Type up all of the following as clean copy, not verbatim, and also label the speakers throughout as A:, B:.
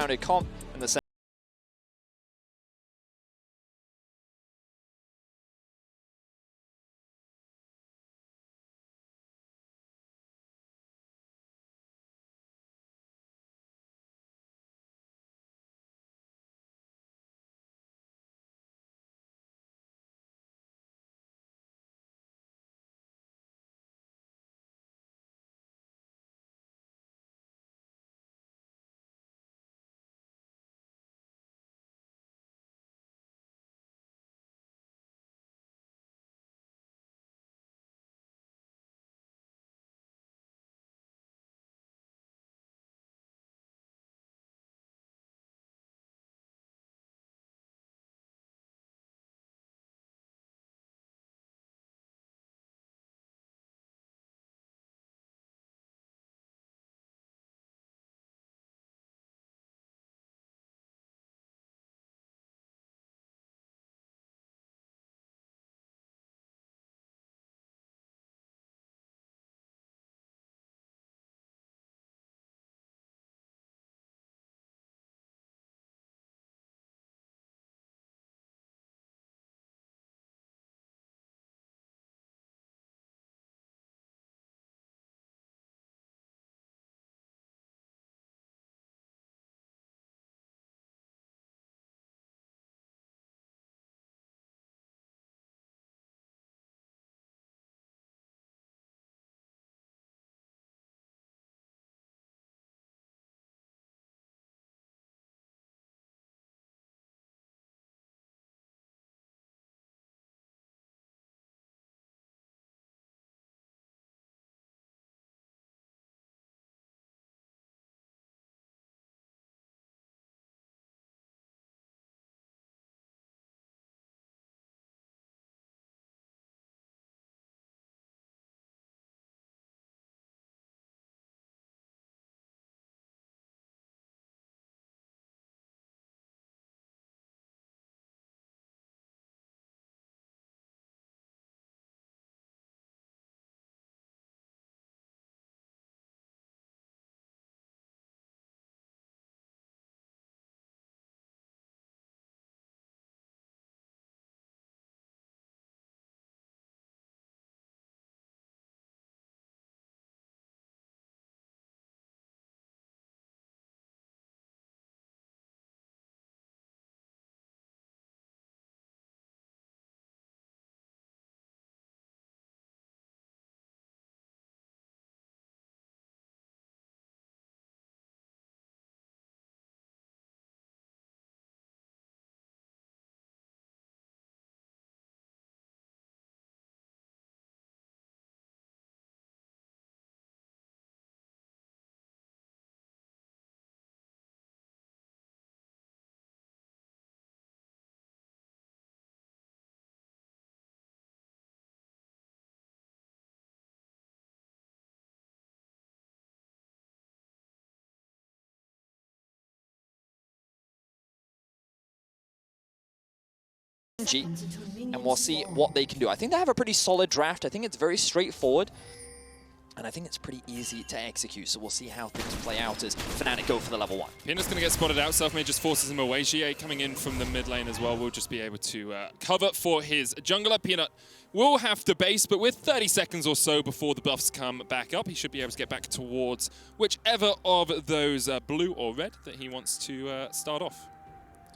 A: rounded comp in the second. And we'll see what they can do. I think they have a pretty solid draft. I think it's very straightforward. And I think it's pretty easy to execute, so we'll see how things play out as Fnatic go for the level 1.
B: Peanut's going to get spotted out. Selfmade just forces him away. Xiye coming in from the mid lane as well will just be able to cover for his jungler. Peanut will have to base, but with 30 seconds or so before the buffs come back up, he should be able to get back towards whichever of those blue or red that he wants to start off.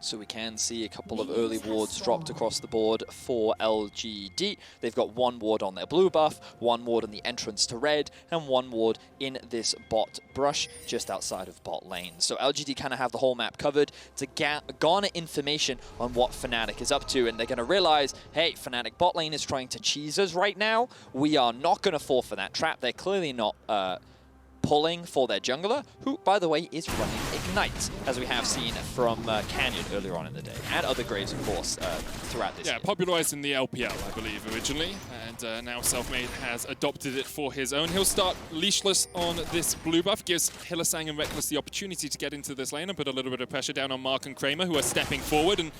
A: So we can see a couple of early wards dropped across the board for LGD. They've got one ward on their blue buff, one ward on the entrance to red, and one ward in this bot brush just outside of bot lane. So LGD kind of have the whole map covered to garner information on what Fnatic is up to, and they're going to realize, hey, Fnatic bot lane is trying to cheese us right now. We are not going to fall for that trap. They're clearly not pulling for their jungler, who, by the way, is running Ignite, as we have seen from Canyon earlier on in the day, and other Graves, of course, throughout this year.
B: Popularized in the LPL, I believe, originally, and now Selfmade has adopted it for his own. He'll start leashless on this blue buff, gives Hylissang and Rekkles the opportunity to get into this lane and put a little bit of pressure down on Mark and Kramer, who are stepping forward. And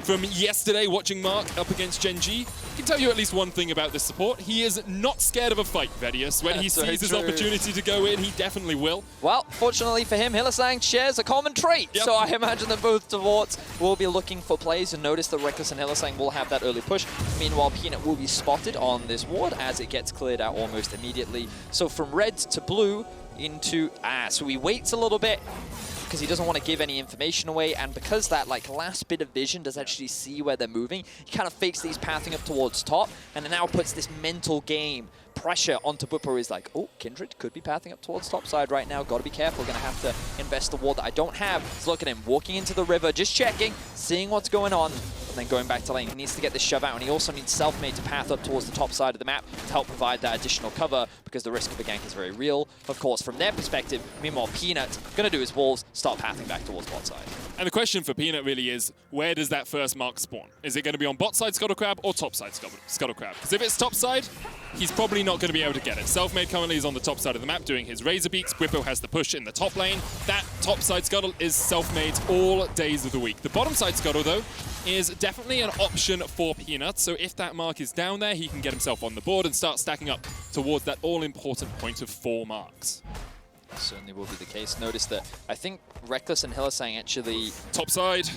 B: from yesterday, watching Mark up against Gen G, I can tell you at least one thing about this support. He is not scared of a fight, Vedius. When he sees his opportunity to go in, he definitely will.
A: Well, fortunately for him, Hylissang shares a common trait.
B: Yep.
A: So I imagine that both Dwarts will be looking for plays, and notice that Rekkles and Hylissang will have that early push. Meanwhile, Peanut will be spotted on this ward as it gets cleared out almost immediately. So from red to blue into... so he waits a little bit because he doesn't want to give any information away, and because that like last bit of vision does actually see where they're moving, he kind of fakes these pathing up towards top, and it now puts this mental game pressure onto Bwipo. Is like, oh, Kindred could be pathing up towards top side right now. Got to be careful. Going to have to invest the ward that I don't have. So look at him walking into the river, just checking, seeing what's going on, and then going back to lane. He needs to get this shove out, and he also needs Selfmade to path up towards the top side of the map to help provide that additional cover, because the risk of a gank is very real, of course, from their perspective. Meanwhile, Peanut going to do his walls, start pathing back towards bot side.
B: And the question for Peanut really is, where does that first mark spawn? Is it going to be on bot side Scuttle Crab or top side Scuttle Crab? Because if it's top side, he's probably not going to be able to get it. Selfmade currently is on the top side of the map doing his Razor Beaks. Bwipo has the push in the top lane. That top side Scuttle is Selfmade's all days of the week. The bottom side Scuttle, though, is definitely an option for Peanut. So if that mark is down there, he can get himself on the board and start stacking up towards that all-important point of 4 marks.
A: Certainly will be the case. Notice that I think Rekkles and Hylissang actually...
B: Top side.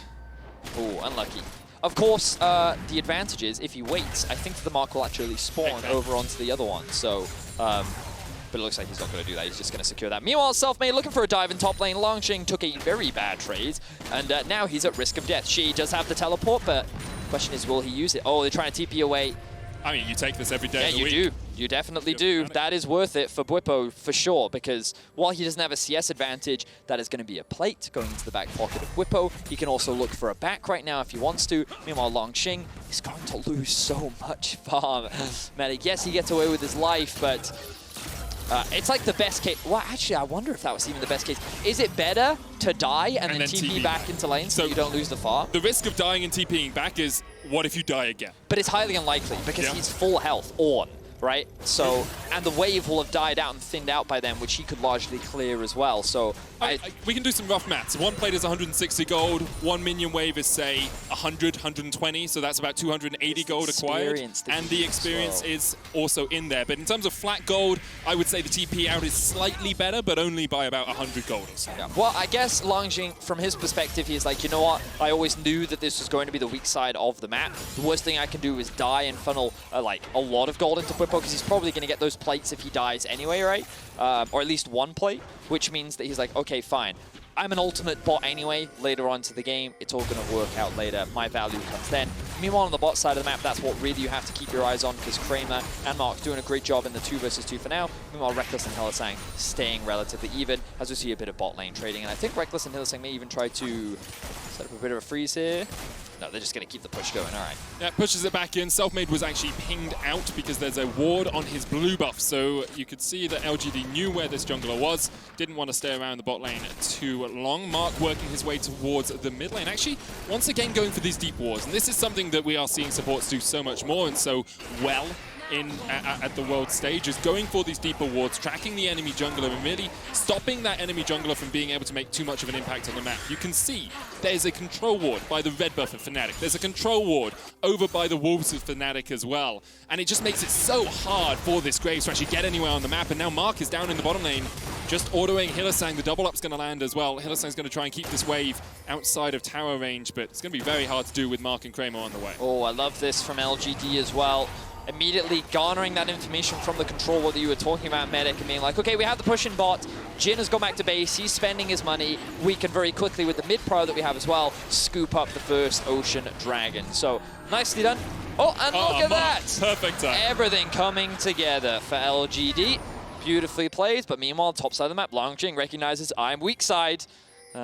A: Oh, unlucky. Of course, the advantage is if he waits, I think the mark will actually spawn over onto the other one. So, but it looks like he's not going to do that. He's just going to secure that. Meanwhile, Selfmade looking for a dive in top lane. Langx took a very bad trade, and now he's at risk of death. Xiye does have the teleport, but the question is, will he use it? Oh, they're trying to TP away.
B: I mean, you take this every day of the week.
A: Yeah, you do. You definitely do. That is worth it for Bwipo, for sure, because while he doesn't have a CS advantage, that is going to be a plate going into the back pocket of Bwipo. He can also look for a back right now if he wants to. Meanwhile, Langx is going to lose so much farm. Medic, yes, he gets away with his life, but it's like the best case. Well, actually, I wonder if that was even the best case. Is it better to die and then TP back into lane so you don't lose the farm?
B: The risk of dying and TPing back is, what if you die again?
A: But it's highly unlikely because he's full health, Ornn, right? So, and the wave will have died out and thinned out by then, which he could largely clear as well. So
B: we can do some rough maths. One plate is 160 gold, one minion wave is, say, 100, 120, so that's about 280 gold acquired. And the experience is also in there. But in terms of flat gold, I would say the TP out is slightly better, but only by about 100 gold or so.
A: Yeah. Well, I guess Langx, from his perspective, he's like, you know what? I always knew that this was going to be the weak side of the map. The worst thing I can do is die and funnel like a lot of gold into Bwipo, because he's probably going to get those plates if he dies anyway, right? Or at least one plate, which means that he's like, okay, fine. I'm an ultimate bot anyway. Later on to the game, it's all going to work out later. My value comes then. Meanwhile, on the bot side of the map, that's what really you have to keep your eyes on, because Kramer and Mark doing a great job in the 2 versus 2 for now. Meanwhile, Rekkles and Hylissang staying relatively even, as we see a bit of bot lane trading. And I think Rekkles and Hylissang may even try to set up a bit of a freeze here. No, they're just going to keep the push going. All right.
B: Yeah, pushes it back in. Selfmade was actually pinged out because there's a ward on his blue buff. So you could see that LGD knew where this jungler was. Didn't want to stay around the bot lane too long. Mark working his way towards the mid lane. Actually, once again going for these deep wards. And this is something that we are seeing supports do so much more and so well at the world stage, is going for these deeper wards, tracking the enemy jungler and really stopping that enemy jungler from being able to make too much of an impact on the map. You can see there's a control ward by the red buff of Fnatic. There's a control ward over by the wolves of Fnatic as well. And it just makes it so hard for this Graves to actually get anywhere on the map. And now Mark is down in the bottom lane, just autoing Hylissang. The double up's going to land as well. Hylissang's going to try and keep this wave outside of tower range, but it's going to be very hard to do with Mark and Kramer on the way.
A: Oh, I love this from LGD as well. Immediately garnering that information from the control ward that you were talking about, Medic, and being like, okay, we have the push in bot. Jhin has gone back to base. He's spending his money. We can very quickly, with the mid pro that we have as well, scoop up the first Ocean Dragon. So nicely done. Oh, and look at that.
B: Perfect time.
A: Everything coming together for LGD. Beautifully played, but meanwhile, top side of the map, Langx recognizes I'm weak side. He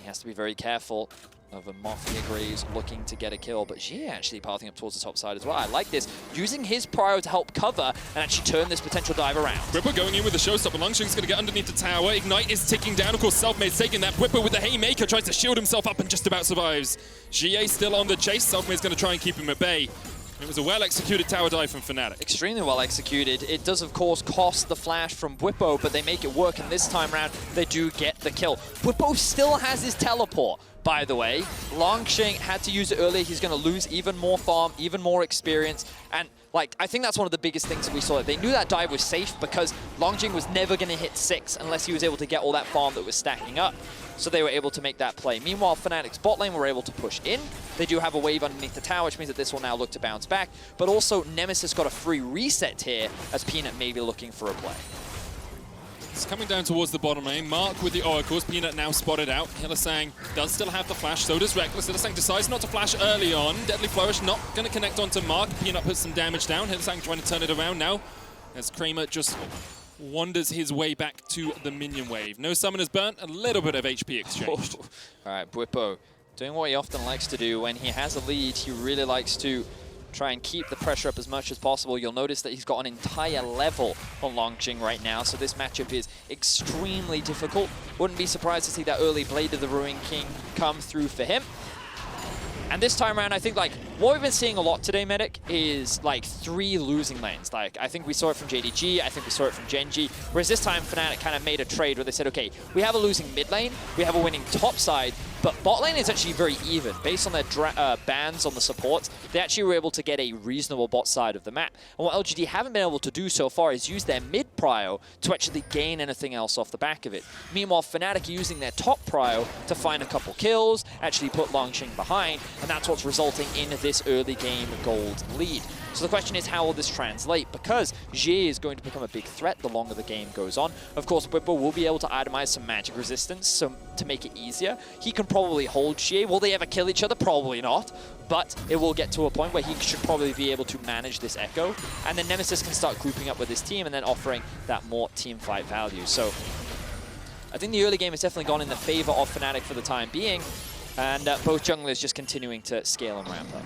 A: has to be very careful of a Mafia Graves looking to get a kill, but Xiye actually pathing up towards the top side as well. I like this, using his prio to help cover and actually turn this potential dive around.
B: Bwipo going in with the showstopper. Langx going to get underneath the tower. Ignite is ticking down. Of course, Selfmade's taking that. Bwipo with the Haymaker tries to shield himself up and just about survives. Xiye still on the chase. Selfmade's going to try and keep him at bay. It was a well-executed tower dive from Fnatic. Extremely
A: well-executed. It does, of course, cost the flash from Bwipo, but they make it work, and this time around, they do get the kill. Bwipo still has his teleport, by the way. Langx had to use it earlier. He's going to lose even more farm, even more experience, and like, I think that's one of the biggest things that we saw. They knew that dive was safe because Langx was never going to hit 6 unless he was able to get all that farm that was stacking up. so they were able to make that play. Meanwhile, Fnatic's bot lane were able to push in. They do have a wave underneath the tower, which means that this will now look to bounce back. But also, Nemesis got a free reset here, as Peanut may be looking for a play.
B: It's coming down towards the bottom lane. Mark with the oracles. Peanut now spotted out. Hylissang does still have the flash, so does Rekkles. Hylissang decides not to flash early on. Deadly Flourish not going to connect onto Mark. Peanut puts some damage down. Hylissang trying to turn it around now, as Kramer just wanders his way back to the minion wave. No summoners burnt, a little bit of HP exchanged.
A: All right, Bwipo doing what he often likes to do when he has a lead. He really likes to try and keep the pressure up as much as possible. You'll notice that he's got an entire level on Langx right now, so this matchup is extremely difficult. Wouldn't be surprised to see that early Blade of the Ruin King come through for him. And this time around, I think like what we've been seeing a lot today, Medic, is like 3 losing lanes. Like I think we saw it from JDG, I think we saw it from Genji. Whereas this time, Fnatic kind of made a trade where they said, okay, we have a losing mid lane, we have a winning top side, but bot lane is actually very even. Based on their bans on the supports, they actually were able to get a reasonable bot side of the map. And what LGD haven't been able to do so far is use their mid prio to actually gain anything else off the back of it. Meanwhile, Fnatic are using their top prio to find a couple kills, actually put Langx behind, and that's what's resulting in this early game gold lead. So the question is, how will this translate? Because Xiye is going to become a big threat the longer the game goes on. Of course, Bwipo will be able to itemize some magic resistance so to make it easier. He can probably hold Xiye. Will they ever kill each other? Probably not. But it will get to a point where he should probably be able to manage this Ekko. And then Nemesis can start grouping up with his team and then offering that more team fight value. So I think the early game has definitely gone in the favor of Fnatic for the time being. And both junglers just continuing to scale and ramp up.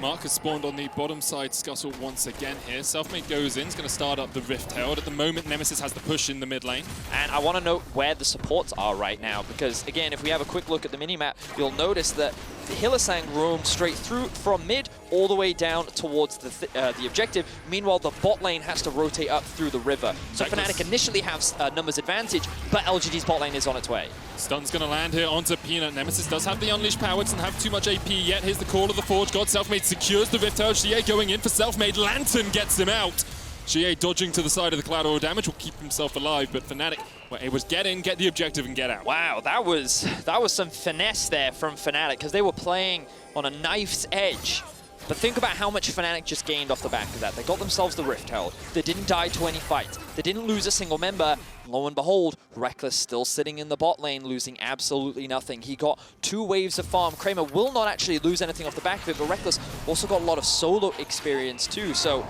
B: Mark has spawned on the bottom side scuttle once again here. Selfmade goes in, is going to start up the Rift Herald. At the moment, Nemesis has the push in the mid lane.
A: And I want to note where the supports are right now, because again, if we have a quick look at the minimap, you'll notice that the Hylissang roam straight through from mid all the way down towards the objective. Meanwhile, the bot lane has to rotate up through the river. So Fnatic initially have numbers advantage, but LGD's bot lane is on its way.
B: Stun's going to land here onto Peanut. Nemesis does have the Unleashed power, doesn't have too much AP yet. Here's the call of the Forge God. Selfmade secures the Rift Herald. Xiye going in for Selfmade. Lantern gets him out. Xiye dodging to the side of the collateral damage will keep himself alive, but Fnatic were able to get in, get the objective, and get out.
A: Wow, that was some finesse there from Fnatic, because they were playing on a knife's edge. But think about how much Fnatic just gained off the back of that. They got themselves the Rift Herald. They didn't die to any fight. They didn't lose a single member. Lo and behold, Rekkles still sitting in the bot lane, losing absolutely nothing. He got 2 waves of farm. Kramer will not actually lose anything off the back of it, but Rekkles also got a lot of solo experience too. So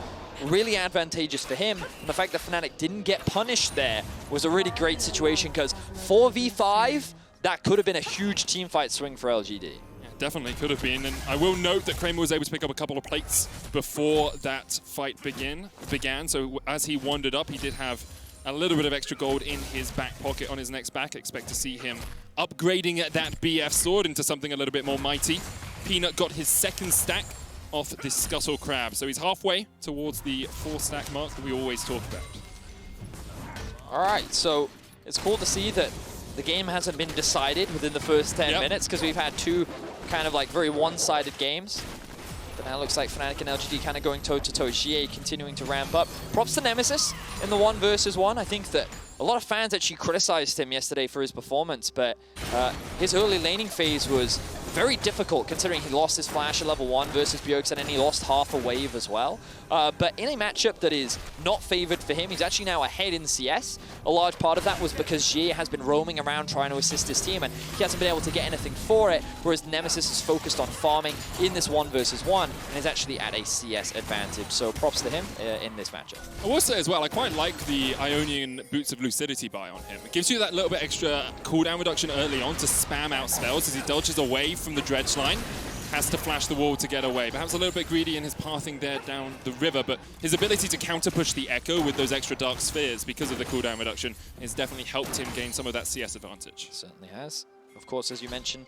A: really advantageous for him. And the fact that Fnatic didn't get punished there was a really great situation, because 4v5, that could have been a huge teamfight swing for LGD.
B: Definitely could have been, and I will note that Kramer was able to pick up a couple of plates before that fight began. So as he wandered up, he did have a little bit of extra gold in his back pocket on his next back. Expect to see him upgrading that BF sword into something a little bit more mighty. Peanut got his 2nd stack off this Scuttle Crab, so he's halfway towards the 4-stack mark that we always talk about.
A: All right, so it's cool to see that the game hasn't been decided within the first 10 minutes, because we've had 2 kind of like very one-sided games. But now it looks like Fnatic and LGD kind of going toe-to-toe. Xiye continuing to ramp up. Props to Nemesis in the 1 versus 1. I think that a lot of fans actually criticized him yesterday for his performance, but his early laning phase was very difficult, considering he lost his flash at level 1 versus Bjorks, and then he lost half a wave as well. But in a matchup that is not favored for him, he's actually now ahead in CS. A large part of that was because Xiye has been roaming around trying to assist his team, and he hasn't been able to get anything for it, whereas Nemesis is focused on farming in this 1 versus 1, and is actually at a CS advantage. So props to him in this matchup.
B: I will say as well, I quite like the Ionian Boots of Lucidity buy on him. It gives you that little bit extra cooldown reduction early on to spam out spells as he dodges away from the dredge line. Has to flash the wall to get away. Perhaps a little bit greedy in his pathing there down the river, but his ability to counter push the Ekko with those extra dark spheres because of the cooldown reduction has definitely helped him gain some of that CS advantage.
A: Certainly has. Of course, as you mentioned,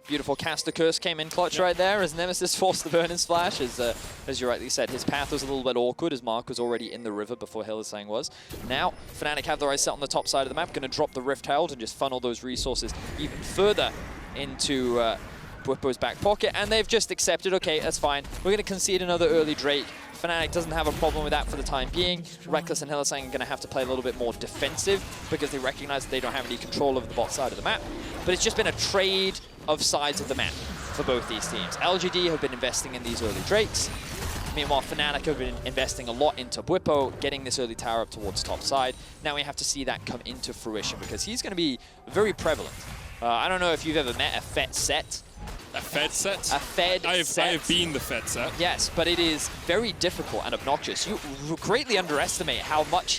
A: beautiful caster curse came in clutch right there as Nemesis forced the burn and splash. As you rightly said, his path was a little bit awkward as Mark was already in the river before Hylissang was. Now, Fnatic have the right set on the top side of the map, going to drop the Rift Herald and just funnel those resources even further into Bwipo's back pocket, and they've just accepted, okay, that's fine. We're going to concede another early Drake. Fnatic doesn't have a problem with that for the time being. Rekkles and Hylissang are going to have to play a little bit more defensive because they recognize that they don't have any control over the bot side of the map. But it's just been a trade of sides of the map for both these teams. LGD have been investing in these early Drakes. Meanwhile, Fnatic have been investing a lot into Bwipo, getting this early tower up towards top side. Now we have to see that come into fruition because he's going to be very prevalent. I don't know if you've ever met a Fed Sett.
B: A Fed Sett?
A: A Fed Sett.
B: I have been the Fed Sett.
A: Yes, but it is very difficult and obnoxious. You greatly underestimate how much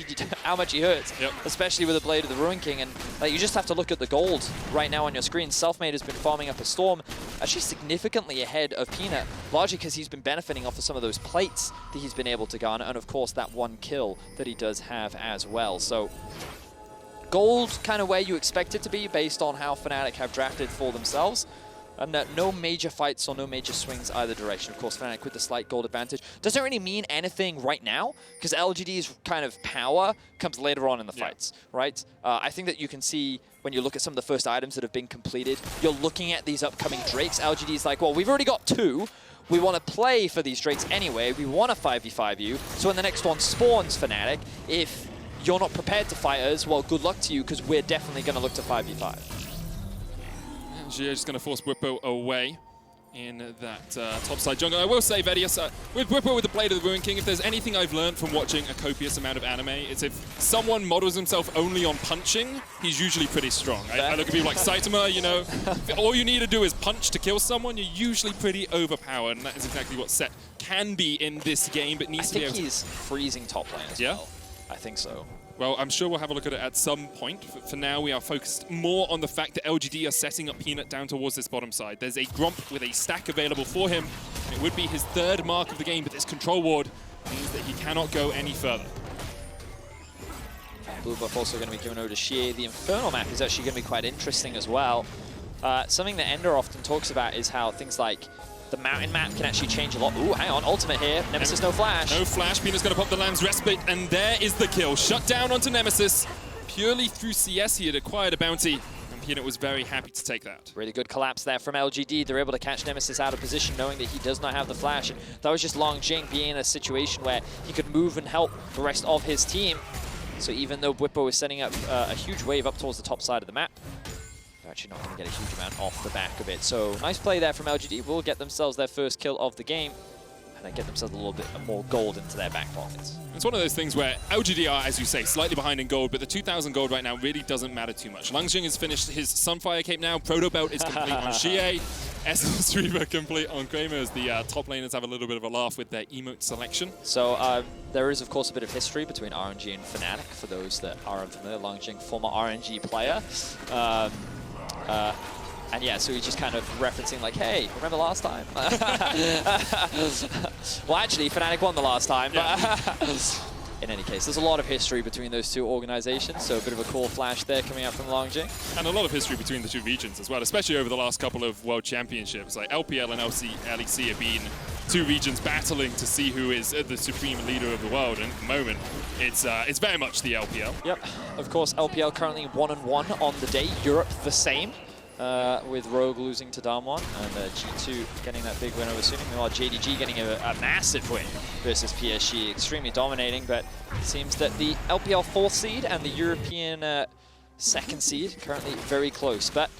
A: he hurts, especially with the Blade of the Ruin King. And like, you just have to look at the gold right now on your screen. Selfmade has been farming up a Storm, actually significantly ahead of Peanut, largely because he's been benefiting off of some of those plates that he's been able to garner, and of course that one kill that he does have as well. So gold kind of where you expect it to be based on how Fnatic have drafted for themselves. And no major fights or no major swings either direction. Of course, Fnatic with the slight gold advantage. Doesn't really mean anything right now, because LGD's kind of power comes later on in the fights, right? I think that you can see when you look at some of the first items that have been completed, you're looking at these upcoming Drakes. LGD's like, well, we've already got 2. We want to play for these Drakes anyway. We want to 5v5 you. So when the next one spawns, Fnatic, if you're not prepared to fight us, well, good luck to you, because we're definitely going to look to 5v5.
B: Xiye just going to force Bwipo away in that topside jungle. I will say, Vedius, with Bwipo with the Blade of the Ruin King, if there's anything I've learned from watching a copious amount of anime, it's if someone models himself only on punching, he's usually pretty strong. I look at people like Saitama, you know, all you need to do is punch to kill someone, you're usually pretty overpowered, and that is exactly what Sett can be in this game, but needs to be able to...
A: I think he's freezing top lane as well. I think so.
B: Well, I'm sure we'll have a look at it at some point. For now, we are focused more on the fact that LGD are setting up Peanut down towards this bottom side. There's a Gromp with a stack available for him. It would be his 3rd mark of the game, but this control ward means that he cannot go any further.
A: Blue buff also going to be given over to Xiye. The Infernal map is actually going to be quite interesting as well. Something that Ender often talks about is how things like the mountain map can actually change a lot. Ooh, hang on, ultimate here. Nemesis, no flash.
B: No flash. Peanut's going to pop the Lamb's Respite, and there is the kill. Shut down onto Nemesis. Purely through CS, he had acquired a bounty, and Peanut was very happy to take that.
A: Really good collapse there from LGD. They're able to catch Nemesis out of position, knowing that he does not have the flash. And that was just Langx being in a situation where he could move and help the rest of his team. So even though Bwipo is setting up a huge wave up towards the top side of the map, they're actually not going to get a huge amount off the back of it. So nice play there from LGD. Will get themselves their first kill of the game and get themselves a little bit more gold into their back pockets.
B: It's one of those things where LGD are, as you say, slightly behind in gold, but the 2,000 gold right now really doesn't matter too much. Langx has finished his Sunfire Cape now. Proto Belt is complete on Xiye. S10 Streamer complete on Kramer as the top laners have a little bit of a laugh with their emote selection.
A: So there is, of course, a bit of history between RNG and Fnatic, for those that are unfamiliar. Langx, former RNG player. And yeah, so he's just kind of referencing like, hey, remember last time? Well, actually, Fnatic won the last time. But in any case, there's a lot of history between those two organizations, so a bit of a cool flash there coming out from Langx.
B: And a lot of history between the two regions as well, especially over the last couple of World Championships. Like LPL and LEC have been 2 regions battling to see who is the supreme leader of the world, and at the moment, it's very much the LPL. Yep,
A: of course, LPL currently 1-1 on the day. Europe the same. With Rogue losing to Damwon and G2 getting that big win over Sunny. Meanwhile, JDG getting a massive win versus PSG, extremely dominating, but it seems that the LPL 4th seed and the European 2nd seed currently very close. But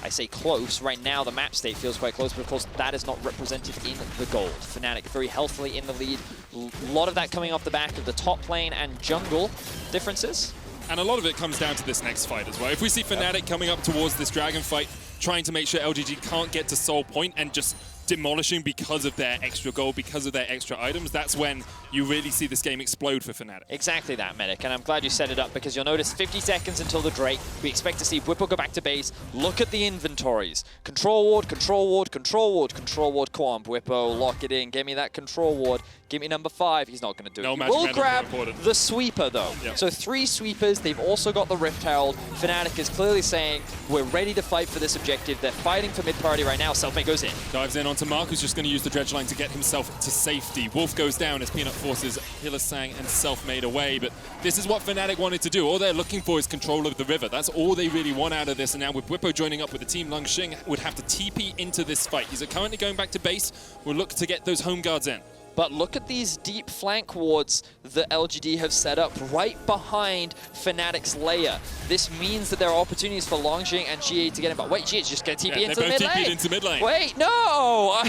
A: I say close, right now the map state feels quite close, but of course that is not represented in the gold. Fnatic very healthily in the lead, a lot of that coming off the back of the top lane and jungle differences.
B: And a lot of it comes down to this next fight as well. If we see Fnatic coming up towards this dragon fight, trying to make sure LGD can't get to Soul Point and just demolishing because of their extra gold, because of their extra items, that's when you really see this game explode for Fnatic.
A: Exactly that, Medic, and I'm glad you set it up because you'll notice 50 seconds until the Drake. We expect to see Bwipo go back to base. Look at the inventories. Control ward, control ward, control ward, control ward. Come on, Bwipo, lock it in. Give me that control ward. Give me number 5. He's not going to do it. He will grab the sweeper, though. Yep. So 3 sweepers. They've also got the Rift Herald. Fnatic is clearly saying, we're ready to fight for this objective. They're fighting for mid-priority right now. Selfmade goes in.
B: Dives in onto Mark, who's just going to use the dredge line to get himself to safety. Wolf goes down as Peanut forces Hylissang and Selfmade away. But this is what Fnatic wanted to do. All they're looking for is control of the river. That's all they really want out of this. And now with Bwipo joining up with the team, Langx would have to TP into this fight. He's currently going back to base. We'll look to get those home guards in.
A: But look at these deep flank wards that LGD have set up right behind Fnatic's layer. This means that there are opportunities for Langx and Xiye to get in. But wait, Xiye's just going to TP into the mid lane.
B: Into mid lane.
A: Wait, no! All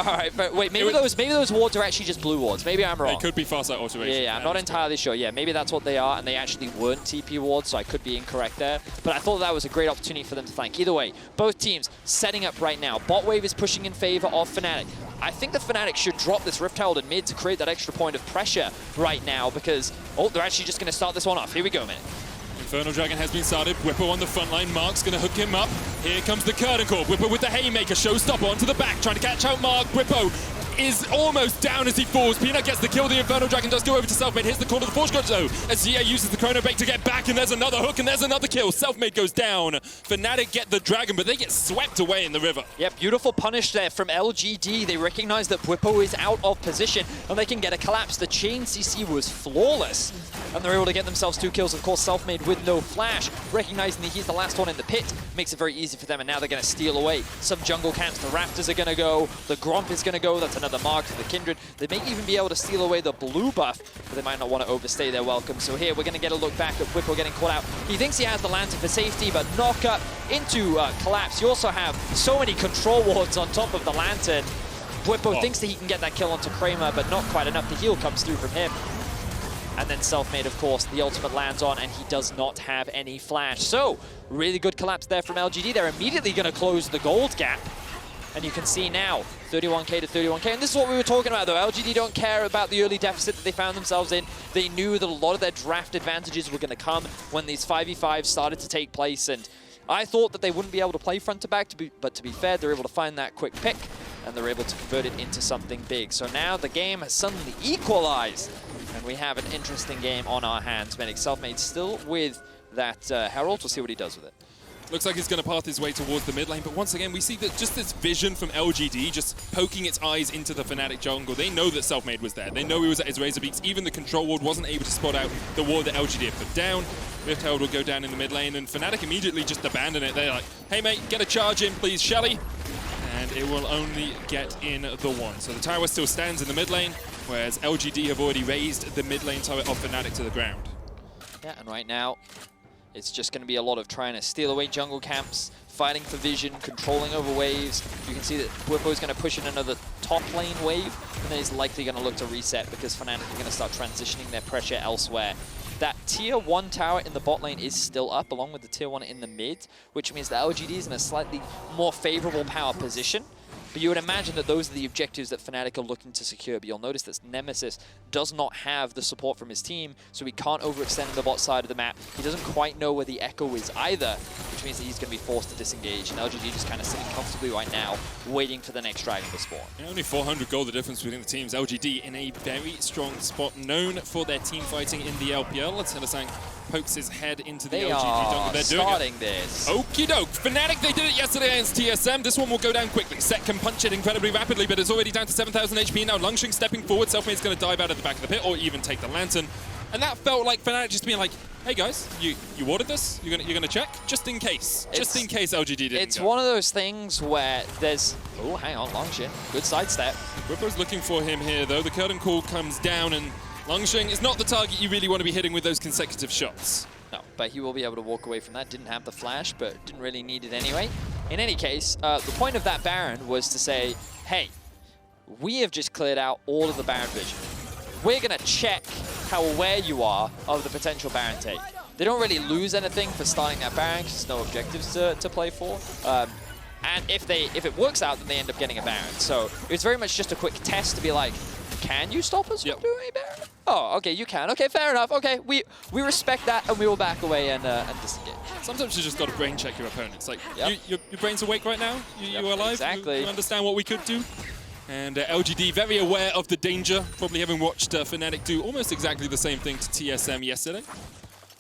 A: right, but wait, maybe those wards are actually just blue wards. Maybe I'm wrong.
B: They could be Farsight Alteration.
A: Yeah, I'm not entirely sure. Yeah, maybe that's what they are, and they actually weren't TP wards, so I could be incorrect there. But I thought that was a great opportunity for them to flank. Either way, both teams setting up right now. Bot wave is pushing in favor of Fnatic. I think the Fnatic should drop this Rift Herald in mid to create that extra point of pressure right now because, oh, they're actually just going to start this one off. Here we go, man.
B: Infernal Dragon has been started. Bwipo on the front line. Mark's going to hook him up. Here comes the Curtain Call. Bwipo with the Haymaker. Showstopper onto the back, trying to catch out Mark. Bwipo is almost down as he falls. Peanut gets the kill. The Infernal Dragon does go over to Selfmade. Here's the call to the Force Grudge though, as Xiye uses the Chrono Bait to get back, and there's another hook, and there's another kill. Selfmade goes down. Fnatic get the Dragon, but they get swept away in the river.
A: Yeah, beautiful punish there from LGD. They recognize that Bwipo is out of position, and they can get a collapse. The chain CC was flawless, and they're able to get themselves 2 kills. Of course, Selfmade with no flash, recognizing that he's the last one in the pit, makes it very easy for them, and now they're going to steal away some jungle camps. The Raptors are going to go, the Gromp is going to go, that's another mark for the Kindred. They may even be able to steal away the blue buff, but they might not want to overstay their welcome. So here, we're going to get a look back at Bwipo getting caught out. He thinks he has the lantern for safety, but knock up into collapse. You also have so many control wards on top of the lantern. Bwipo thinks that he can get that kill onto Kramer, but not quite enough. The heal comes through from him. And then Selfmade, of course, the ultimate lands on, and he does not have any flash. So, really good collapse there from LGD. They're immediately going to close the gold gap. And you can see now, 31k to 31k. And this is what we were talking about, though. LGD don't care about the early deficit that they found themselves in. They knew that a lot of their draft advantages were going to come when these 5v5s started to take place. And I thought that they wouldn't be able to play front to back, but to be fair, they're able to find that quick pick, and they're able to convert it into something big. So now the game has suddenly equalized, and we have an interesting game on our hands. Selfmade still with that Herald. We'll see what he does with it.
B: Looks like he's going to path his way towards the mid lane, but once again, we see that just this vision from LGD just poking its eyes into the Fnatic jungle. They know that Selfmade was there. They know he was at his razor beaks. Even the control ward wasn't able to spot out the ward that LGD had put down. Rift Herald will go down in the mid lane, and Fnatic immediately just abandon it. They're like, hey mate, get a charge in please, Shelly. And it will only get in the one. So the tower still stands in the mid lane, whereas LGD have already raised the mid lane tower of Fnatic to the ground.
A: Yeah, and right now, it's just going to be a lot of trying to steal away jungle camps, fighting for vision, controlling over waves. You can see that Bwipo is going to push in another top lane wave, and then he's likely going to look to reset because Fnatic are going to start transitioning their pressure elsewhere. That tier 1 tower in the bot lane is still up, along with the tier 1 in the mid, which means that LGD is in a slightly more favorable power position. But you would imagine that those are the objectives that Fnatic are looking to secure. But you'll notice that Nemesis does not have the support from his team, so he can't overextend on the bot side of the map. He doesn't quite know where the Ekko is either, which means that he's going to be forced to disengage. And LGD just kind of sitting comfortably right now, waiting for the next dragon to spawn.
B: Yeah, only 400 gold the difference between the teams. LGD in a very strong spot, known for their team fighting in the LPL. As Hylissang pokes his head into the LGD jungle. They're
A: starting this.
B: Okie doke. Fnatic, they did it yesterday against TSM. This one will go down quickly. Sett can punch it incredibly rapidly, but it's already down to 7,000 HP now. Langx stepping forward. Selfmade's going to dive out of the back of the pit or even take the lantern. And that felt like Fnatic just being like, hey guys, you ordered this? You're gonna check? Just in case. Just in case LGD didn't
A: It's one of those things where there's... Oh, hang on, Langx. Good sidestep.
B: Bwipo's looking for him here, though. The curtain call comes down, and Langx is not the target you really want to be hitting with those consecutive shots.
A: No, but he will be able to walk away from that. Didn't have the flash, but didn't really need it anyway. In any case, the point of that Baron was to say, hey, we have just cleared out all of the Baron vision. We're going to check how aware you are of the potential Baron take. They don't really lose anything for starting that Baron because there's no objectives to play for. And if it works out, then they end up getting a Baron. So it's very much just a quick test to be like, can you stop us from doing a Baron? Oh, okay, you can. Okay, fair enough. Okay, we respect that, and we will back away and disengage.
B: Sometimes you just got to brain check your opponents. Like, your brain's awake right now? You alive?
A: Exactly.
B: You understand what we could do? And LGD very aware of the danger, probably having watched Fnatic do almost exactly the same thing to TSM yesterday.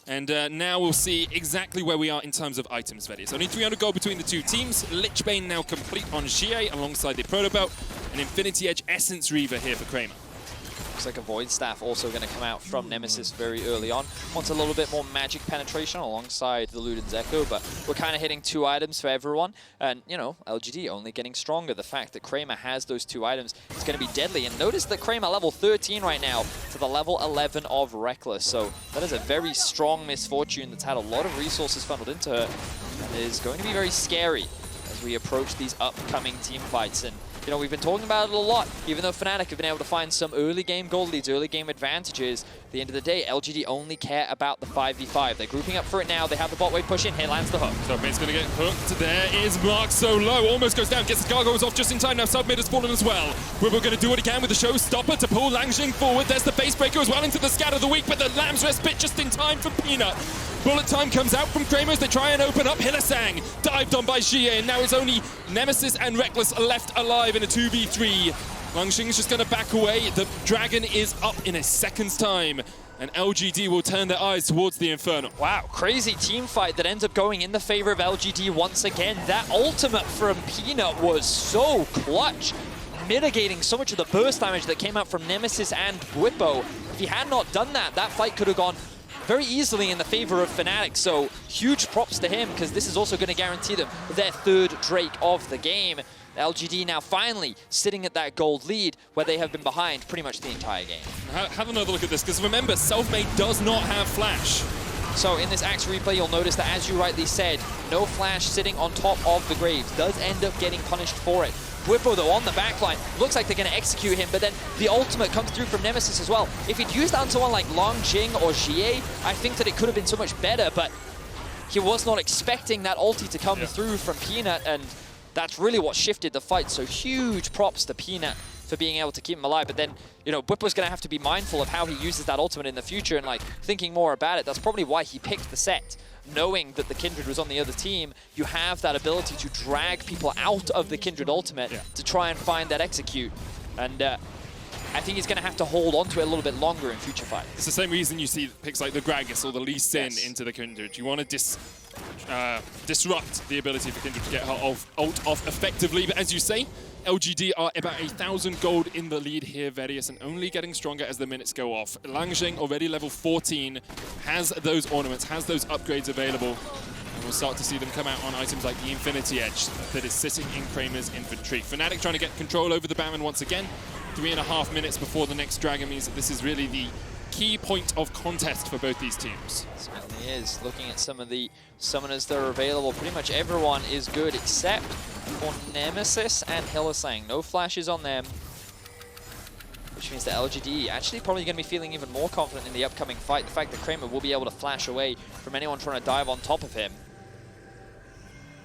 B: And now we'll see exactly where we are in terms of items, Vedius. Only 300 gold between the two teams. Lichbane now complete on Xiye alongside the Proto Belt. And Infinity Edge Essence Reaver here for Kramer.
A: Looks like a Void Staff also going to come out from Nemesis very early on. Wants a little bit more magic penetration alongside the Luden's Ekko, but we're kind of hitting 2 items for everyone. And, you know, LGD only getting stronger. The fact that Kramer has those 2 items is going to be deadly. And notice that Kramer level 13 right now to the level 11 of Rekkles. So that is a very strong Misfortune that's had a lot of resources funneled into her. And is going to be very scary as we approach these upcoming team fights. And you know, we've been talking about it a lot. Even though Fnatic have been able to find some early game gold leads, early game advantages, at the end of the day, LGD only care about the 5v5. They're grouping up for it now. They have the bot wave push in. Here lands the hook.
B: Selfmade's going to get hooked. There is Mark so low. Almost goes down. Gets the gargoyles off just in time. Now Selfmade has fallen as well. Bwipo going to do what he can with the showstopper to pull Langx forward. There's the face breaker as well into the scatter of the week, but the Lamb's respite just in time for Peanut. Bullet time comes out from Kramer as they try and open up. Hylissang dived on by Xiye, and now it's only Nemesis and Rekkles left alive in a 2v3. Langx's just going to back away. The dragon is up in a second's time, and LGD will turn their eyes towards the Inferno.
A: Wow, crazy team fight that ends up going in the favor of LGD once again. That ultimate from Peanut was so clutch, mitigating so much of the burst damage that came out from Nemesis and Bwipo. If he had not done that, that fight could have gone very easily in the favor of Fnatic, so huge props to him because this is also going to guarantee them their 3rd Drake of the game. LGD now finally sitting at that gold lead where they have been behind pretty much the entire game.
B: Have another look at this, because remember, Selfmade does not have flash.
A: So in this Axe replay, you'll notice that, as you rightly said, no flash sitting on top of the Graves does end up getting punished for it. Bwipo, though, on the backline, looks like they're going to execute him, but then the ultimate comes through from Nemesis as well. If he'd used that on someone like Langx or Xiye, I think that it could have been so much better, but he was not expecting that ulti to come through from Peanut, and that's really what shifted the fight. So huge props to Peanut for being able to keep him alive. But then, you know, Bwipo's going to have to be mindful of how he uses that ultimate in the future and, like, thinking more about it. That's probably why he picked the Sett. Knowing that the Kindred was on the other team, you have that ability to drag people out of the Kindred ultimate to try and find that execute. And I think he's going to have to hold on to it a little bit longer in future fights.
B: It's the same reason you see picks like the Gragas or the Lee Sin into the Kindred. You want to disrupt the ability for Kindred to get her ult off effectively. But as you say, LGD are about 1,000 gold in the lead here, Vedius, and only getting stronger as the minutes go off. Langx, already level 14, has those ornaments, has those upgrades available. And we'll start to see them come out on items like the Infinity Edge that is sitting in Kramer's inventory. Fnatic trying to get control over the Baron once again. 3.5 minutes before the next dragon means that this is really the key point of contest for both these teams.
A: It certainly is. Looking at some of the summoners that are available, pretty much everyone is good except for Nemesis and Hylissang. No flashes on them, which means that LGD actually probably going to be feeling even more confident in the upcoming fight. The fact that Kramer will be able to flash away from anyone trying to dive on top of him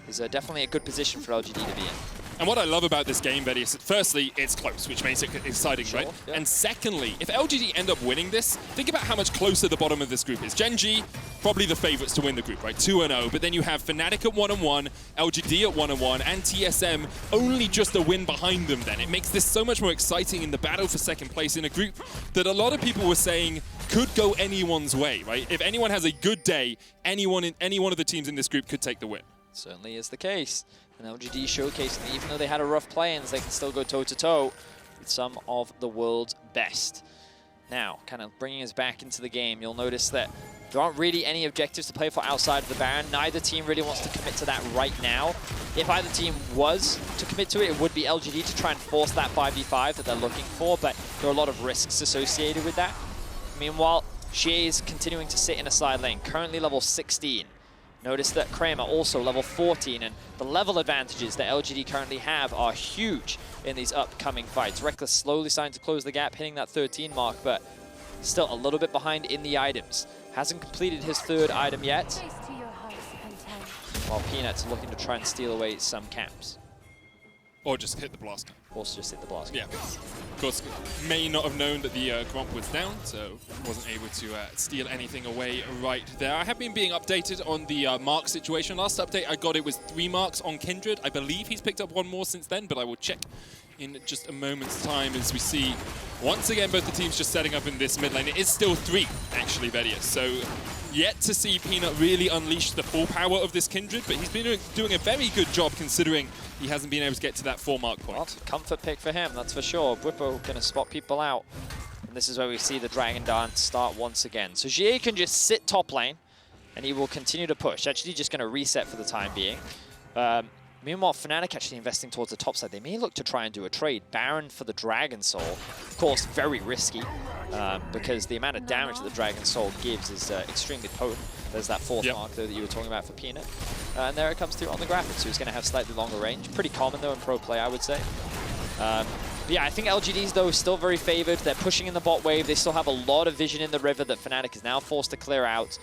A: is definitely a good position for LGD to be in.
B: And what I love about this game, Betty, is firstly, it's close, which makes it exciting, right? Yeah. And secondly, if LGD end up winning this, think about how much closer the bottom of this group is. Gen G, probably the favorites to win the group, right? 2-0, but then you have Fnatic at 1-1, LGD at 1-1, and TSM only just a win behind them then. It makes this so much more exciting in the battle for second place in a group that a lot of people were saying could go anyone's way, right? If anyone has a good day, any one of the teams in this group could take the win.
A: Certainly is the case. And LGD showcasing that even though they had a rough play-ins, they can still go toe-to-toe with some of the world's best. Now, kind of bringing us back into the game, you'll notice that there aren't really any objectives to play for outside of the Baron. Neither team really wants to commit to that right now. If either team was to commit to it, it would be LGD to try and force that 5v5 that they're looking for, but there are a lot of risks associated with that. Meanwhile, Xiye is continuing to sit in a side lane, currently level 16. Notice that Kramer also level 14, and the level advantages that LGD currently have are huge in these upcoming fights. Rekkles slowly starting to close the gap, hitting that 13 mark, but still a little bit behind in the items. Hasn't completed his 3rd item yet, while Peanut's looking to try and steal away some camps.
B: Or just hit the blast camp.
A: Also just hit the blast camp.
B: Yeah. Of course, may not have known that the Gromp was down, so wasn't able to steal anything away right there. I have been being updated on the mark situation. Last update I got, it was 3 marks on Kindred. I believe he's picked up 1 more since then, but I will check in just a moment's time as we see once again both the teams just setting up in this mid lane. It is still 3, actually, Vedius. So yet to see Peanut really unleash the full power of this Kindred, but he's been doing a very good job considering he hasn't been able to get to that 4 mark point.
A: Well, comfort pick for him, that's for sure. Bwipo going to spot people out. And this is where we see the Dragon Dance start once again. So Xiye can just sit top lane, and he will continue to push. Actually just going to reset for the time being. Meanwhile, Fnatic actually investing towards the top side. They may look to try and do a trade. Baron for the Dragon Soul. Of course, very risky, because the amount of damage that the Dragon Soul gives is extremely potent. There's that fourth mark there that you were talking about for Peanut. And there it comes through on the graphics, so he's going to have slightly longer range. Pretty common, though, in pro play, I would say. But yeah, I think LGD's, though, is still very favored. They're pushing in the bot wave. They still have a lot of vision in the river that Fnatic is now forced to clear out.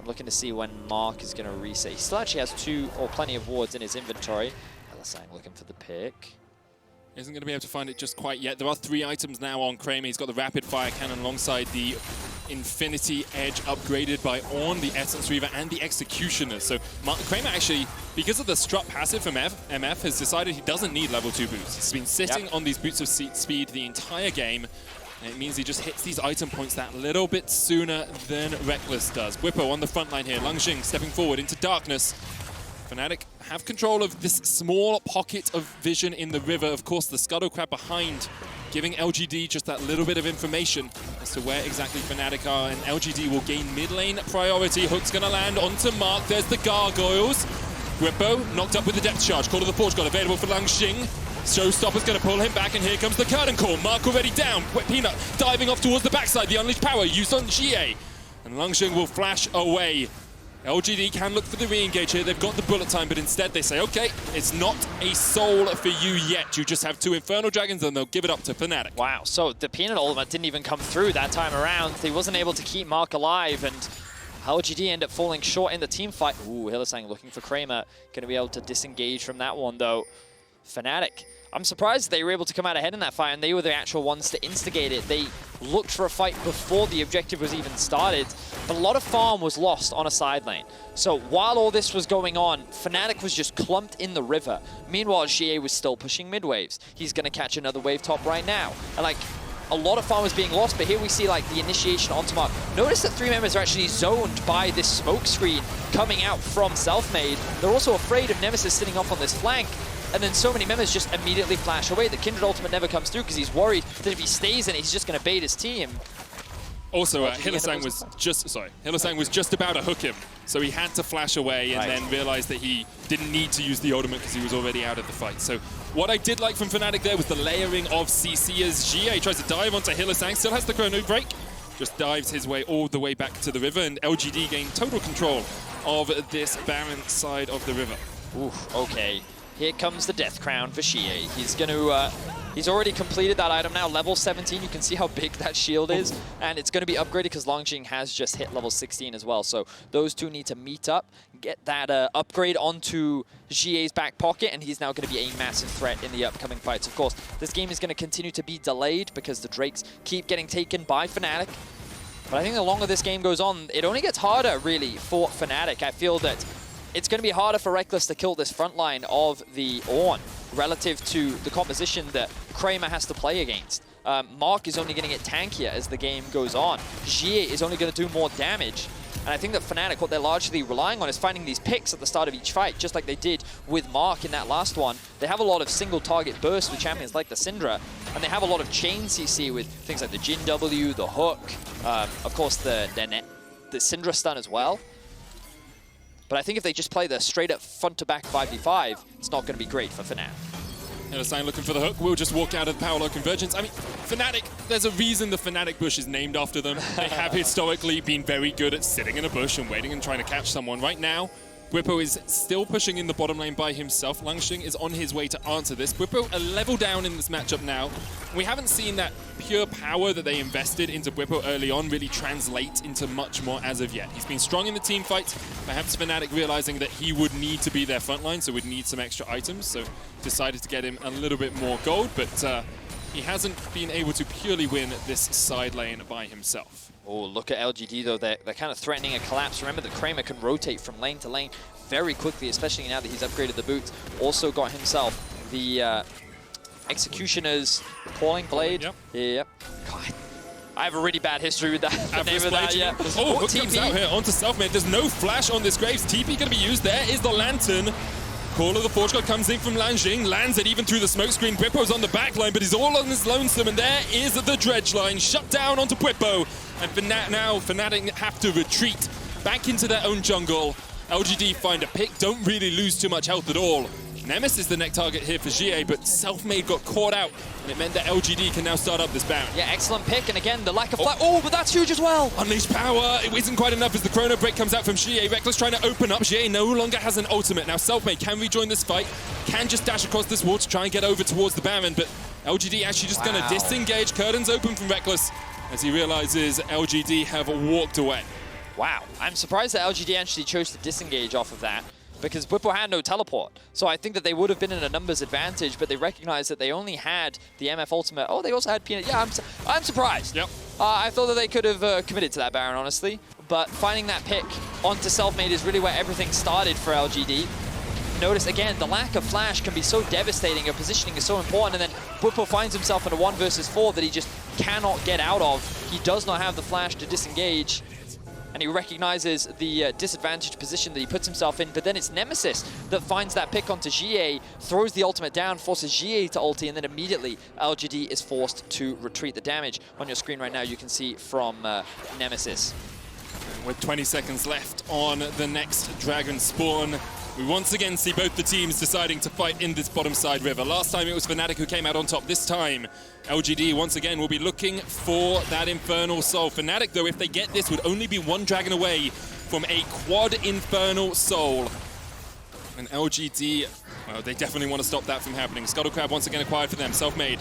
A: I'm looking to see when Mark is going to reset. He still actually has plenty of wards in his inventory. Hylissang looking for the pick.
B: Isn't going to be able to find it just quite yet. There are 3 items now on Kramer. He's got the rapid fire cannon alongside the Infinity Edge upgraded by Ornn, the Essence Reaver, and the Executioner. So Kramer actually, because of the strut passive from MF, has decided he doesn't need level 2 boots. He's been sitting on these boots of speed the entire game. And it means he just hits these item points that little bit sooner than Rekkles does. Bwipo on the front line here. Langx stepping forward into darkness. Fnatic have control of this small pocket of vision in the river. Of course, the Scuttle Crab behind, giving LGD just that little bit of information as to where exactly Fnatic are. And LGD will gain mid lane priority. Hook's going to land onto Mark. There's the Gargoyles. Bwipo knocked up with the depth charge. Call of the Forge God available for Langx. Showstopper's going to pull him back, and here comes the curtain call. Mark already down. Peanut diving off towards the backside. The unleashed power used on Xiye. And Langx will flash away. LGD can look for the re-engage here. They've got the bullet time, but instead they say, okay, it's not a soul for you yet. You just have 2 Infernal Dragons, and they'll give it up to Fnatic.
A: Wow, so the Peanut ultimate didn't even come through that time around. He wasn't able to keep Mark alive, and LGD end up falling short in the team fight. Ooh, Hylissang looking for Kramer. Going to be able to disengage from that one, though. Fnatic, I'm surprised they were able to come out ahead in that fight, and they were the actual ones to instigate it. They looked for a fight before the objective was even started, but a lot of farm was lost on a side lane. So while all this was going on, Fnatic was just clumped in the river. Meanwhile, Xiye was still pushing mid waves. He's going to catch another wave top right now. And like, a lot of farm was being lost, but here we see like the initiation onto Mark. Notice that 3 members are actually zoned by this smoke screen coming out from Selfmade. They're also afraid of Nemesis sitting off on this flank. And then so many members just immediately flash away. The Kindred ultimate never comes through because he's worried that if he stays in it, he's just going to bait his team.
B: Also, Hylissang was just about to hook him, so he had to flash away and then realized that he didn't need to use the ultimate because he was already out of the fight. So what I did like from Fnatic there was the layering of CC as Xiye tries to dive onto Hylissang, still has the chrono break, just dives his way all the way back to the river, and LGD gained total control of this Baron side of the river.
A: Oof, okay. Here comes the Death Crown for Xiye. He's going to, he's already completed that item now, level 17. You can see how big that shield is, and it's going to be upgraded because Langx has just hit level 16 as well. So those two need to meet up, get that upgrade onto Xiye's back pocket, and he's now going to be a massive threat in the upcoming fights. Of course, this game is going to continue to be delayed because the Drakes keep getting taken by Fnatic. But I think the longer this game goes on, it only gets harder, really, for Fnatic. I feel that it's going to be harder for Rekkles to kill this front line of the Ornn relative to the composition that Kramer has to play against. Mark is only going to get tankier as the game goes on. Xiye is only going to do more damage. And I think that Fnatic, what they're largely relying on is finding these picks at the start of each fight, just like they did with Mark in that last one. They have a lot of single target bursts with champions like the Syndra, and they have a lot of chain CC with things like the Jhin W, the Hook, of course the Syndra stun as well. But I think if they just play the straight-up front-to-back 5v5, it's not going to be great for Fnatic.
B: Hylissang looking for the hook. We'll just walk out of the Power Law Convergence. I mean, Fnatic, there's a reason the Fnatic bush is named after them. They have historically been very good at sitting in a bush and waiting and trying to catch someone. Right now, Bwipo is still pushing in the bottom lane by himself. Langx is on his way to answer this. Bwipo a level down in this matchup now. We haven't seen that pure power that they invested into Bwipo early on really translate into much more as of yet. He's been strong in the team fights. Perhaps Fnatic realizing that he would need to be their frontline, so would need some extra items. So decided to get him a little bit more gold, but he hasn't been able to purely win this side lane by himself.
A: Oh, look at LGD though, they're kind of threatening a collapse. Remember that Kramer can rotate from lane to lane very quickly, especially now that he's upgraded the boots. Also got himself the Executioner's Falling Blade. Yep. God, I have a really bad history with that. The name of that, yeah.
B: Oh, Hook comes out here onto Selfmade. There's no flash on this Graves. TP going to be used. There is the Lantern. Call of the Forge God comes in from Langx, lands it even through the smoke screen. Bwipo's on the back line, but he's all on his lonesome, and there is the dredge line shut down onto Bwipo. And now Fnatic have to retreat back into their own jungle. LGD find a pick, don't really lose too much health at all. Nemesis is the next target here for Xiye, but Selfmade got caught out, and it meant that LGD can now start up this Baron.
A: Yeah, excellent pick, and again, the lack of flag. Oh, but that's huge as well!
B: Unleash power, it isn't quite enough as the chrono break comes out from Xiye. Rekkles trying to open up, Xiye no longer has an ultimate. Now Selfmade can rejoin this fight, can just dash across this wall to try and get over towards the Baron, but LGD actually just gonna disengage. Curtains open from Rekkles as he realizes LGD have walked away.
A: Wow, I'm surprised that LGD actually chose to disengage off of that, because Bwipo had no teleport. So I think that they would have been in a numbers advantage, but they recognized that they only had the MF ultimate. Oh, they also had Peanut. Yeah, I'm surprised.
B: Yep.
A: I thought that they could have committed to that Baron, honestly. But finding that pick onto Selfmade is really where everything started for LGD. Notice, again, the lack of flash can be so devastating. Your positioning is so important, and then Bwipo finds himself in a 1 versus 4 that he just cannot get out of. He does not have the flash to disengage, and he recognizes the disadvantaged position that he puts himself in, but then it's Nemesis that finds that pick onto Xiye, throws the ultimate down, forces Xiye to ulti, and then immediately LGD is forced to retreat. The damage on your screen right now you can see from Nemesis.
B: With 20 seconds left on the next Dragon spawn, we once again see both the teams deciding to fight in this bottom side river. Last time it was Fnatic who came out on top. This time, LGD once again will be looking for that Infernal Soul. Fnatic, though, if they get this, would only be 1 dragon away from a quad Infernal Soul. And LGD, well, they definitely want to stop that from happening. Scuttle Crab once again acquired for them. Selfmade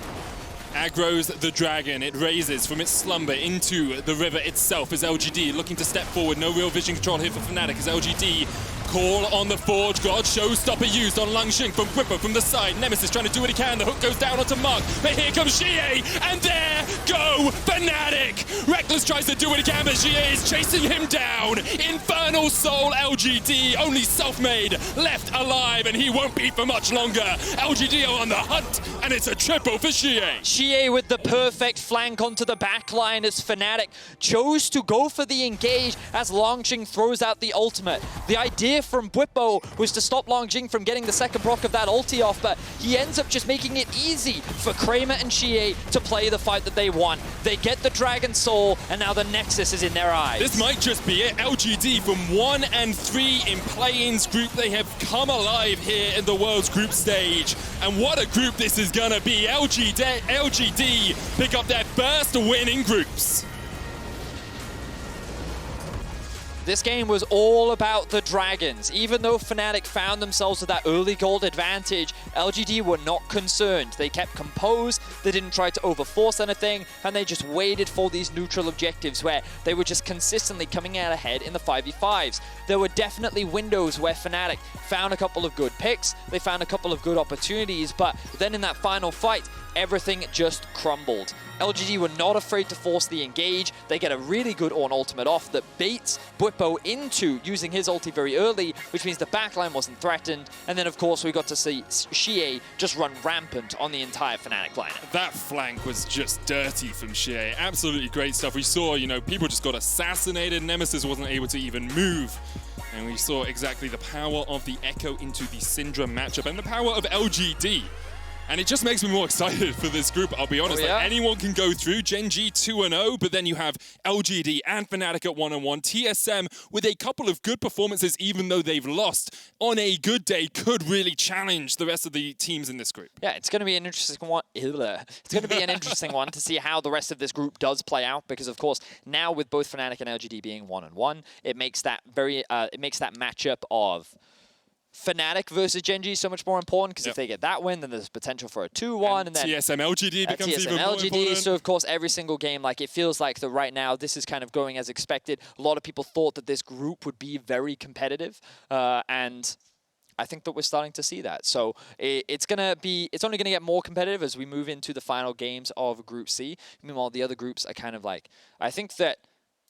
B: aggroes the dragon. It raises from its slumber into the river itself as LGD looking to step forward. No real vision control here for Fnatic as LGD call on the Forge God. Showstopper used on Langx from Bwipo from the side. Nemesis trying to do what he can. The hook goes down onto Mark. But here comes Xiye. And there go Fnatic. Rekkles tries to do what he can, but Xiye is chasing him down. Infernal Soul LGD. Only Selfmade left alive, and he won't be for much longer. LGD are on the hunt, and it's a triple for Xiye.
A: Xiye with the perfect flank onto the back line as Fnatic chose to go for the engage as Langx throws out the ultimate. The idea from Bwipo was to stop Langx from getting the second proc of that ulti off, but he ends up just making it easy for Kramer and Xiye to play the fight that they want. They get the Dragon Soul, and now the Nexus is in their eyes.
B: This might just be it. LGD from 1 and 3 in play-ins group. They have come alive here in the World's group stage. And what a group this is gonna be. LGD pick up their first win in groups.
A: This game was all about the Dragons. Even though Fnatic found themselves with that early gold advantage, LGD were not concerned. They kept composed, they didn't try to overforce anything, and they just waited for these neutral objectives where they were just consistently coming out ahead in the 5v5s. There were definitely windows where Fnatic found a couple of good picks, they found a couple of good opportunities, but then in that final fight, everything just crumbled. LGD were not afraid to force the engage. They get a really good Ornn ultimate off that baits Bwipo into using his ulti very early, which means the backline wasn't threatened. And then, of course, we got to see Xiye just run rampant on the entire Fnatic lineup.
B: That flank was just dirty from Xiye. Absolutely great stuff. We saw, you know, people just got assassinated. Nemesis wasn't able to even move. And we saw exactly the power of the Ekko into the Syndra matchup and the power of LGD. And it just makes me more excited for this group, I'll be honest. Like, anyone can go through. Gen G 2-0, but then you have LGD and Fnatic at 1-1. TSM with a couple of good performances, even though they've lost, on a good day, could really challenge the rest of the teams in this group.
A: Yeah, it's going to be an interesting one. It's going to be an interesting one to see how the rest of this group does play out, because of course, now with both Fnatic and LGD being 1-1, it makes that matchup of Fnatic versus Gen G so much more important, because if they get that win, then there's potential for a 2-1, and then
B: TSM LGD becomes even more important.
A: So of course, every single game, like, it feels like that right now, this is kind of going as expected. A lot of people thought that this group would be very competitive, and I think that we're starting to see that. So it's only gonna get more competitive as we move into the final games of Group C. Meanwhile, the other groups are kind of like, I think that